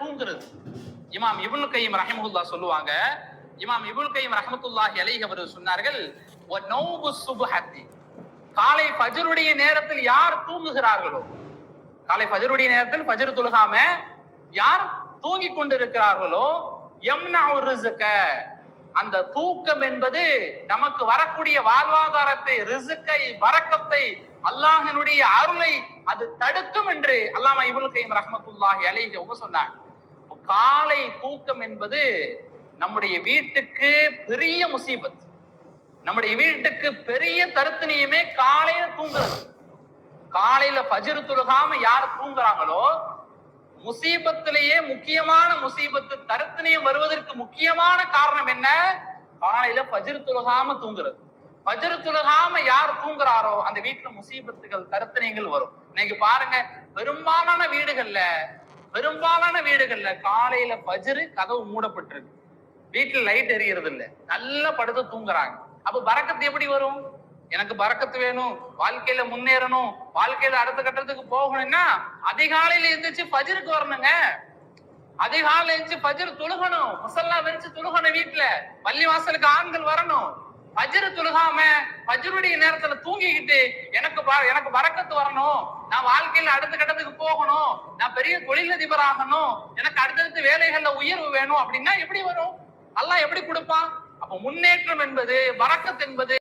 தூங்குறது. இமாம் இப்னு கையிம் ரஹிமஹுல்லாஹ் சொல்லுவாங்க, இமாம் இப்னு கையிம் ரஹ்மத்துல்லாஹி அலைஹி அவர்கள் சொன்னார்கள், வ நௌபு சுப்ஹத்தி, காலை ஃபஜ்ருடைய நேரத்தில் யார் தூங்குகிறார்களோ, காலை ஃபஜ்ருடைய நேரத்தில் ஃபஜ்ர் தொழுகாம யார் தூங்கிக் கொண்டிருக்கிறார்களோ, யம்னஉ ரிஸ்க, அந்த தூக்கம் என்பது நமக்கு வரக்கூடிய வாழ்வாதாரத்தை, ரிஸ்கை, பரக்கத்தை, அல்லாஹ்வினுடைய அருளை அது தடுக்கும் என்று அல்லாமா இப்னு கையிம் ரஹ்மத்துல்லாஹி அலைஹி அவங்க சொன்னாங்க. காலை தூக்கம் என்பது நம்முடைய வீட்டுக்கு பெரிய முசீபத், நம்முடைய வீட்டுக்கு பெரிய தருத்தனியுமே காலையில தூங்குறது. காலையில ஃபஜ்ர் தொழுகாம யார் தூங்குறாங்களோ, முசீபத்திலேயே முக்கியமான முசீபத்து, தருத்தனியம் வருவதற்கு முக்கியமான காரணம் என்ன? காலையில ஃபஜ்ர் தொழுகாம தூங்குறது. ஃபஜ்ர் தொழுகாம யார் தூங்குறாரோ அந்த வீட்டுல முசீபத்துகள், தருத்தனியங்கள் வரும். இன்னைக்கு பாருங்க, பெரும்பாலான வீடுகள்ல காலையில ஃபஜ்ர் கதவு மூடப்பட்டிருக்கு, வீட்டுல லைட் எரியறது இல்ல, நல்லா படுத்து தூங்குறாங்க. அப்ப பரக்கத்து எப்படி வரும்? எனக்கு பரக்கத்து வேணும், வாழ்க்கையில முன்னேறணும், வாழ்க்கையில அடுத்த கட்டத்துக்கு போகணும்னா அதிகாலையில எந்திரிச்சு ஃபஜ்ருக்கு வரணுங்க. அதிகாலையில எந்திரிச்சு ஃபஜ்ர் தொழுகணும், முஸல்லா விரிச்சு தொழுகணும், வீட்டுல பள்ளி வாசலுக்கு ஆண்கள் வரணும். ஃபஜ்ர் தொழுகாம ஃபஜ்ருடைய நேரத்துல தூங்கிக்கிட்டு எனக்கு பரக்கத்து வரணும், நான் வாழ்க்கையில அடுத்த கட்டத்துக்கு போகணும், நான் பெரிய தொழிலதிபர் ஆகணும், எனக்கு அடுத்தடுத்த வேலைகள்ல உயர்வு வேணும் அப்படின்னா எப்படி வரும்? அல்லாஹ் எப்படி கொடுப்பான்? அப்ப முன்னேற்றம் என்பது, பரக்கத் என்பது